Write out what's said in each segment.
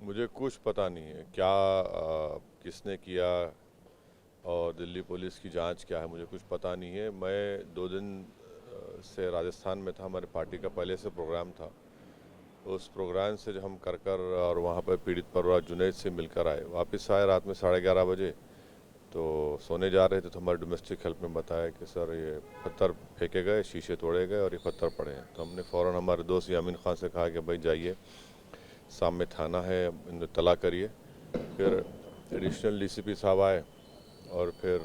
मुझे कुछ पता नहीं है क्या किसने किया और दिल्ली पुलिस की जांच क्या है, मुझे कुछ पता नहीं है। मैं 2 दिन से राजस्थान में था, हमारे पार्टी का पहले से प्रोग्राम था। उस प्रोग्राम से जो हम कर कर और वहाँ पर पीड़ित परिवार जुनैद से मिलकर आए, वापस आए रात में 11:30 बजे। तो सोने जा रहे थे तो हमारे डोमेस्टिक हेल्प में बताया कि सर ये पत्थर फेंके गए, शीशे तोड़े गए और ये पत्थर पड़े हैं। तो हमने फ़ौरन हमारे दोस्त यामीन खान से कहा कि भाई जाइए, सामने थाना है, इन्हें तला करिए। फिर एडिशनल डीसीपी साहब आए और फिर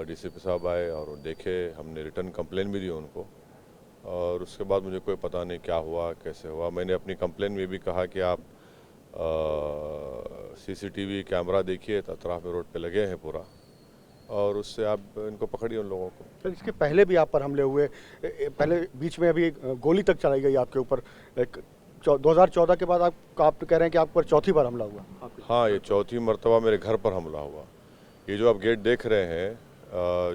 डीसीपी साहब आए और देखे, हमने रिटर्न कंप्लेन भी दी उनको। और उसके बाद मुझे कोई पता नहीं क्या हुआ कैसे हुआ। मैंने अपनी कंप्लेन में भी कहा कि आप सीसीटीवी कैमरा देखिए, अतराफ में रोड पे लगे हैं पूरा, और उससे आप इनको पकड़िए उन लोगों को। सर, इसके पहले भी आप पर हमले हुए। पहले बीच में अभी गोली तक चलाई गई आपके ऊपर। 2014 के बाद आप कह रहे हैं कि आप पर चौथी बार हमला हुआ हाँ, ये चौथी मर्तबा मेरे घर पर हमला हुआ। ये जो आप गेट देख रहे हैं,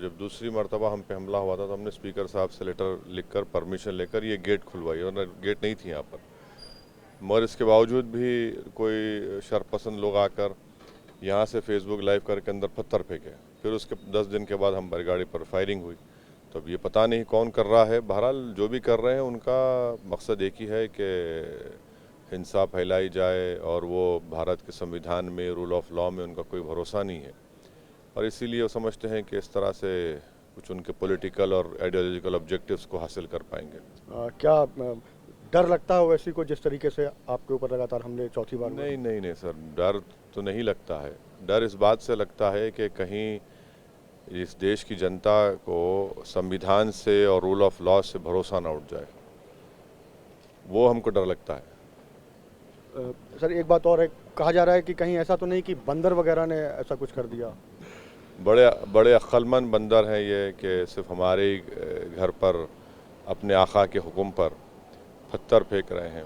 जब दूसरी मर्तबा हम पे हमला हुआ था तो हमने स्पीकर साहब से लेटर लिखकर परमिशन लेकर ये गेट खुलवाई, और गेट नहीं थी यहाँ पर। मगर इसके बावजूद भी कोई शरपसंद लोग आकर यहाँ से फेसबुक लाइव करके अंदर पत्थर फेंके। फिर उसके 10 दिन के बाद हमारी गाड़ी पर फायरिंग हुई। तो अब ये पता नहीं कौन कर रहा है। बहरहाल जो भी कर रहे हैं उनका मकसद एक ही है कि हिंसा फैलाई जाए, और वो भारत के संविधान में, रूल ऑफ लॉ में उनका कोई भरोसा नहीं है, और इसीलिए वो समझते हैं कि इस तरह से कुछ उनके पॉलिटिकल और आइडियोलॉजिकल ऑब्जेक्टिव्स को हासिल कर पाएंगे। क्या डर लगता है वैसी को, जिस तरीके से आपके ऊपर लगातार हमले चौथी बार हुए? नहीं नहीं नहीं सर, डर तो नहीं लगता है। डर इस बात से लगता है कि कहीं इस देश की जनता को संविधान से और रूल ऑफ लॉ से भरोसा ना उठ जाए, वो हमको डर लगता है। सर, एक बात और है, कहा जा रहा है कि कहीं ऐसा तो नहीं कि बंदर वगैरह ने ऐसा कुछ कर दिया? बड़े बड़े अक्लमंद बंदर हैं ये, कि सिर्फ हमारे ही घर पर अपने आका के हुक्म पर पत्थर फेंक रहे हैं।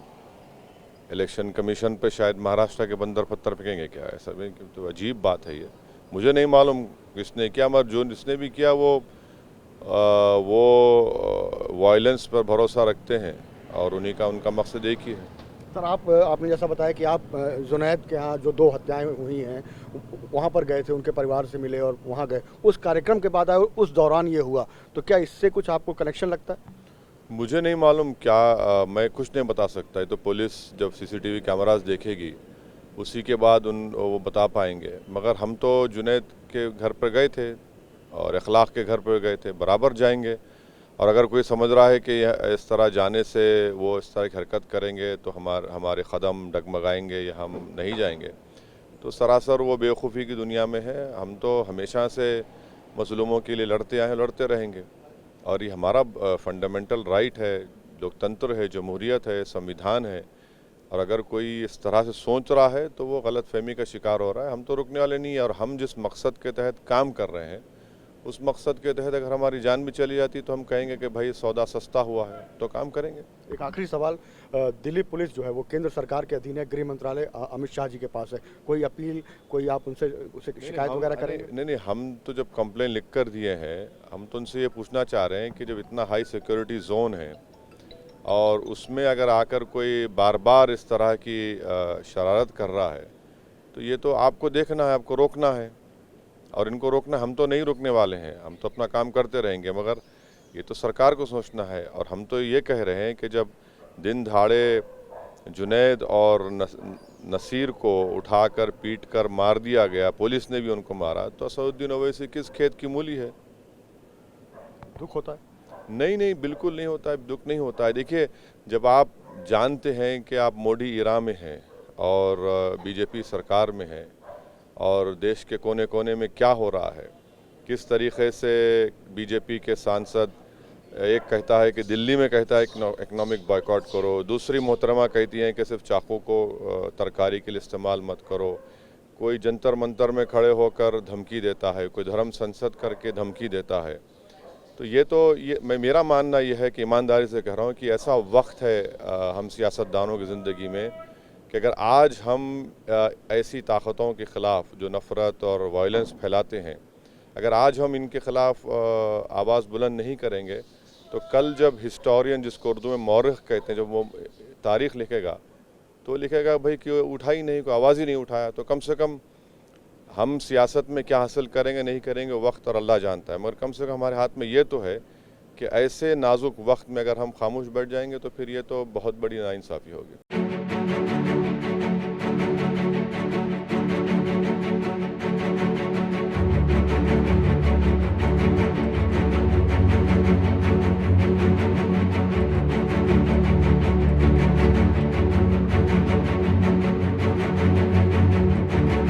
इलेक्शन कमीशन पे शायद महाराष्ट्र के बंदर पत्थर फेंकेंगे क्या? ऐसा भी तो अजीब बात है ये। मुझे नहीं मालूम किसने किया, मगर जो जिसने भी किया वो वायलेंस पर भरोसा रखते हैं, और उन्हीं का उनका मकसद एक ही है। सर, आपने जैसा बताया कि आप जुनैद के यहाँ जो 2 हत्याएं हुई हैं वहाँ पर गए थे, उनके परिवार से मिले और वहाँ गए, उस कार्यक्रम के बाद आए, उस दौरान ये हुआ, तो क्या इससे कुछ आपको कनेक्शन लगता है? मुझे नहीं मालूम क्या, मैं कुछ नहीं बता सकता। ये तो पुलिस जब सीसीटीवी कैमरास देखेगी उसी के बाद वो बता पाएंगे। मगर हम तो जुनैद के घर पर गए थे और अखलाक के घर पर गए थे, बराबर जाएंगे। और अगर कोई समझ रहा है कि इस तरह जाने से वो इस तरह की हरकत करेंगे तो हमारे कदम डगमगाएंगे या हम नहीं जाएंगे, तो सरासर वो बेवकूफ़ी की दुनिया में है। हम तो हमेशा से मज़लूमों के लिए लड़ते आए हैं, लड़ते रहेंगे, और ये हमारा फंडामेंटल राइट है। लोकतंत्र है, जमहूरियत है, संविधान है। और अगर कोई इस तरह से सोच रहा है तो वो गलत फहमी का शिकार हो रहा है। हम तो रुकने वाले नहीं हैं, और हम जिस मकसद के तहत काम कर रहे हैं उस मकसद के तहत अगर हमारी जान भी चली जाती तो हम कहेंगे कि भाई सौदा सस्ता हुआ है, तो काम करेंगे। एक आखिरी सवाल, दिल्ली पुलिस जो है वो केंद्र सरकार के अधीन है, गृह मंत्रालय अमित शाह जी के पास है, कोई अपील, कोई आप उनसे शिकायत वगैरह करेंगे? नहीं नहीं, हम तो जब कंप्लेन लिख कर दिए हैं, हम तो उनसे ये पूछना चाह रहे हैं कि जब इतना हाई सिक्योरिटी जोन है और उसमें अगर आकर कोई बार बार इस तरह की शरारत कर रहा है, तो ये तो आपको देखना है, आपको रोकना है। और इनको रोकना, हम तो नहीं रुकने वाले हैं, हम तो अपना काम करते रहेंगे, मगर ये तो सरकार को सोचना है। और हम तो ये कह रहे हैं कि जब दिन दहाड़े जुनैद और नसीर को उठाकर पीट कर मार दिया गया, पुलिस ने भी उनको मारा, तो असदुद्दीन ओवैसी किस खेत की मूली है? दुख होता है? नहीं नहीं, बिल्कुल नहीं होता है, दुख नहीं होता है। देखिए, जब आप जानते हैं कि आप मोदी इरा में हैं और बीजेपी सरकार में हैं, और देश के कोने कोने में क्या हो रहा है, किस तरीके से बीजेपी के सांसद, एक कहता है कि दिल्ली में कहता है इकनॉमिक बॉयकॉट करो, दूसरी मोहतरमा कहती हैं कि सिर्फ चाकू को तरकारी के लिए इस्तेमाल मत करो, कोई जंतर मंतर में खड़े होकर धमकी देता है, कोई धर्म संसद करके धमकी देता है। तो ये मेरा मानना ये है कि ईमानदारी से कह रहा हूँ कि ऐसा वक्त है हम सियासतदानों की ज़िंदगी में कि अगर आज हम ऐसी ताकतों के ख़िलाफ़ जो नफ़रत और वायलेंस फैलाते हैं, अगर आज हम इनके ख़िलाफ़ आवाज़ बुलंद नहीं करेंगे, तो कल जब हिस्टोरियन, जिसको उर्दू में मौरख़ कहते हैं, जब वो तारीख़ लिखेगा, तो लिखेगा भाई कि उठा ही नहीं, कोई आवाज़ ही नहीं उठाया। तो कम से कम हम सियासत में क्या हासिल करेंगे नहीं करेंगे वक्त और अल्लाह जानता है, मगर कम से कम हमारे हाथ में ये तो है कि ऐसे नाजुक वक्त में अगर हम खामोश बैठ जाएंगे तो फिर ये तो बहुत बड़ी नाइंसाफ़ी होगी।